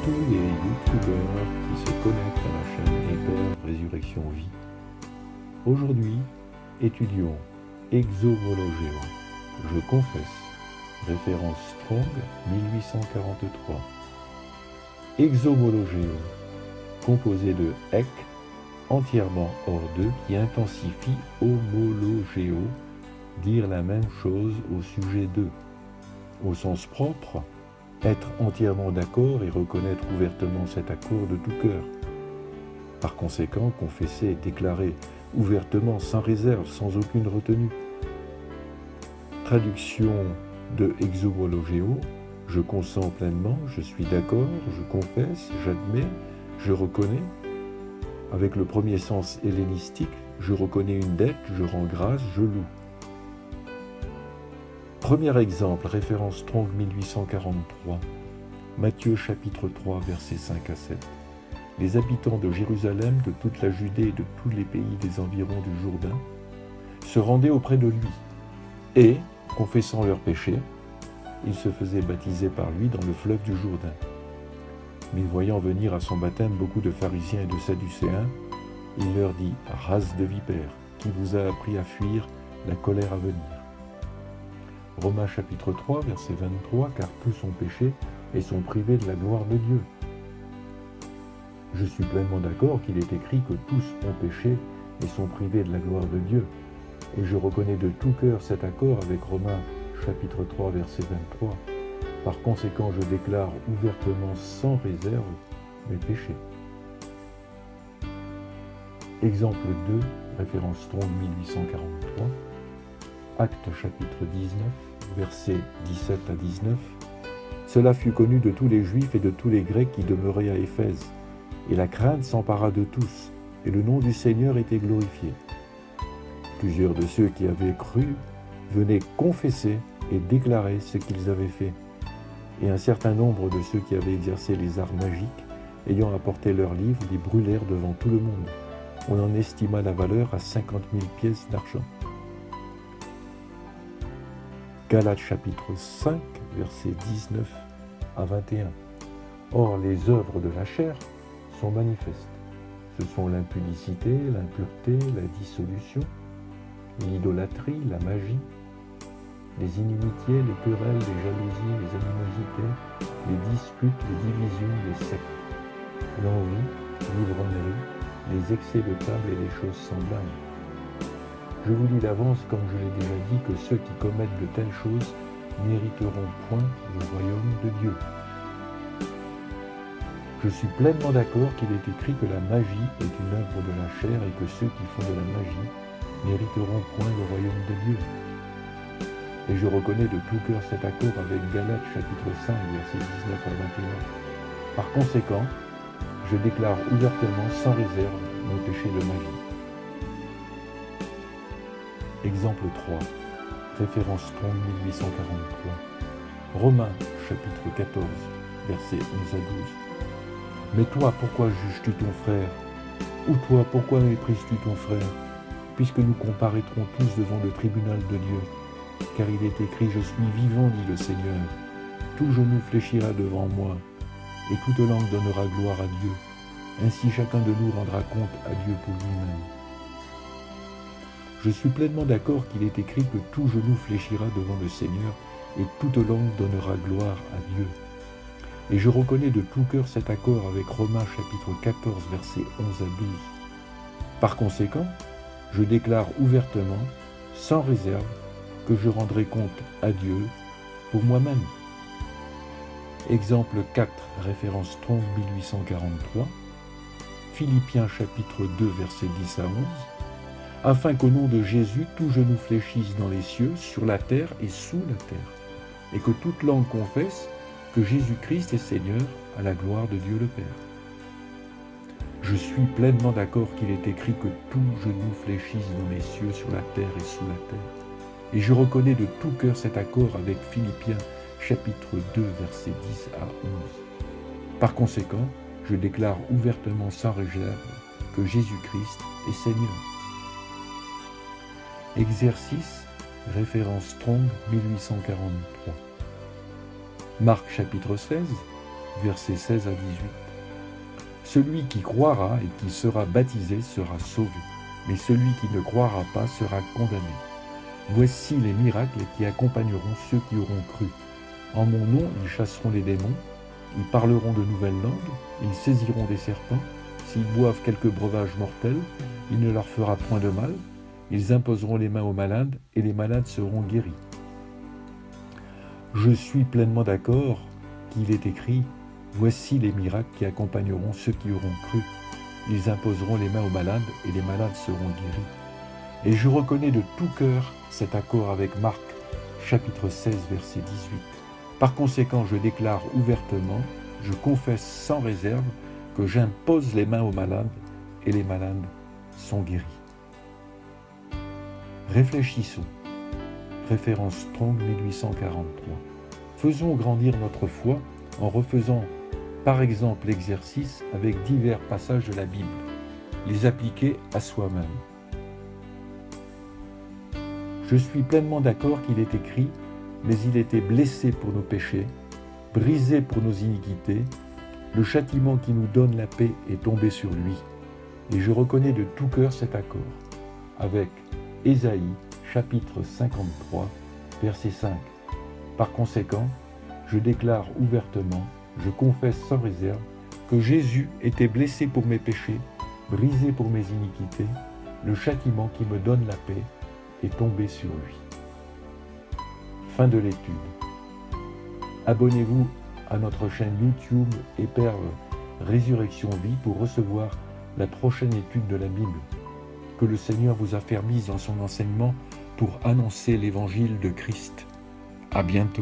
tous les youtubeurs qui se connectent à la chaîne Hyper Résurrection Vie. Aujourd'hui, étudions Exovologeo, je confesse, référence Strong 1843. Exovologeo, composé de ek, entièrement hors d'eux, qui intensifie homologeo, dire la même chose au sujet d'eux. Au sens propre, être entièrement d'accord et reconnaître ouvertement cet accord de tout cœur. Par conséquent, confesser et déclarer ouvertement, sans réserve, sans aucune retenue. Traduction de Exovologeo, je consens pleinement, je suis d'accord, je confesse, j'admets, je reconnais. Avec le premier sens hellénistique, je reconnais une dette, je rends grâce, je loue. Premier exemple, référence Strong 1843, Matthieu chapitre 3, versets 5 à 7. Les habitants de Jérusalem, de toute la Judée et de tous les pays des environs du Jourdain se rendaient auprès de lui et, confessant leurs péchés, ils se faisaient baptiser par lui dans le fleuve du Jourdain. Mais voyant venir à son baptême beaucoup de pharisiens et de sadducéens, il leur dit « Race de vipères, qui vous a appris à fuir la colère à venir ?» Romains chapitre 3, verset 23, car tous ont péché et sont privés de la gloire de Dieu. Je suis pleinement d'accord qu'il est écrit que tous ont péché et sont privés de la gloire de Dieu. Et je reconnais de tout cœur cet accord avec Romains chapitre 3, verset 23. Par conséquent, je déclare ouvertement sans réserve mes péchés. Exemple 2, référence Strong 1843, Actes chapitre 19, versets 17 à 19. Cela fut connu de tous les Juifs et de tous les Grecs qui demeuraient à Éphèse, et la crainte s'empara de tous, et le nom du Seigneur était glorifié. Plusieurs de ceux qui avaient cru venaient confesser et déclarer ce qu'ils avaient fait. Et un certain nombre de ceux qui avaient exercé les arts magiques, ayant apporté leurs livres, les brûlèrent devant tout le monde. On en estima la valeur à 50 000 pièces d'argent. Galates chapitre 5, versets 19 à 21. Or, les œuvres de la chair sont manifestes. Ce sont l'impudicité, l'impureté, la dissolution, l'idolâtrie, la magie, les inimitiés, les querelles, les jalousies, les animosités, les disputes, les divisions, les sectes, l'envie, l'ivrognerie, les excès de table et les choses semblables. Je vous dis d'avance, comme je l'ai déjà dit, que ceux qui commettent de telles choses n'hériteront point le royaume de Dieu. Je suis pleinement d'accord qu'il est écrit que la magie est une œuvre de la chair et que ceux qui font de la magie n'hériteront point le royaume de Dieu. Et je reconnais de tout cœur cet accord avec Galates chapitre 5, versets 19 à 21. Par conséquent, je déclare ouvertement, sans réserve, mon péché de magie. Exemple 3, référence Strong 1843, Romains chapitre 14, versets 11 à 12. Mais toi, pourquoi juges-tu ton frère? Ou toi, pourquoi méprises-tu ton frère? Puisque nous comparaîtrons tous devant le tribunal de Dieu. Car il est écrit, je suis vivant, dit le Seigneur. Tout genou fléchira devant moi, et toute langue donnera gloire à Dieu. Ainsi chacun de nous rendra compte à Dieu pour lui-même. Je suis pleinement d'accord qu'il est écrit que tout genou fléchira devant le Seigneur, et toute langue donnera gloire à Dieu. Et je reconnais de tout cœur cet accord avec Romains chapitre 14, versets 11 à 12. Par conséquent, je déclare ouvertement, sans réserve, que je rendrai compte à Dieu pour moi-même. Exemple 4, référence Strong 1843, Philippiens chapitre 2, versets 10 à 11, afin qu'au nom de Jésus, tout genou fléchisse dans les cieux, sur la terre et sous la terre, et que toute langue confesse que Jésus-Christ est Seigneur, à la gloire de Dieu le Père. Je suis pleinement d'accord qu'il est écrit que tout genou fléchisse dans les cieux, sur la terre et sous la terre. Et je reconnais de tout cœur cet accord avec Philippiens chapitre 2, versets 10 à 11. Par conséquent, je déclare ouvertement sans réserve que Jésus-Christ est Seigneur. Exercice, référence Strong 1843. Marc chapitre 16, versets 16 à 18. Celui qui croira et qui sera baptisé sera sauvé, mais celui qui ne croira pas sera condamné. Voici les miracles qui accompagneront ceux qui auront cru. En mon nom, ils chasseront les démons, ils parleront de nouvelles langues, ils saisiront des serpents, s'ils boivent quelques breuvages mortels, il ne leur fera point de mal, ils imposeront les mains aux malades et les malades seront guéris. Je suis pleinement d'accord qu'il est écrit « Voici les miracles qui accompagneront ceux qui auront cru. Ils imposeront les mains aux malades et les malades seront guéris. » Et je reconnais de tout cœur cet accord avec Marc, chapitre 16, verset 18. Par conséquent, je déclare ouvertement, je confesse sans réserve que j'impose les mains aux malades et les malades sont guéris. Réfléchissons. Référence Strong 1843. Faisons grandir notre foi en refaisant par exemple l'exercice avec divers passages de la Bible, les appliquer à soi-même. Je suis pleinement d'accord qu'il est écrit « Mais il était blessé pour nos péchés, brisé pour nos iniquités, le châtiment qui nous donne la paix est tombé sur lui. » Et je reconnais de tout cœur cet accord avec Ésaïe, chapitre 53, verset 5. Par conséquent, je déclare ouvertement, je confesse sans réserve, que Jésus était blessé pour mes péchés, brisé pour mes iniquités, le châtiment qui me donne la paix est tombé sur lui. Fin de l'étude. Abonnez-vous à notre chaîne YouTube Éperve Résurrection Vie pour recevoir la prochaine étude de la Bible. Que le Seigneur vous affermisse dans son enseignement pour annoncer l'évangile de Christ. À bientôt.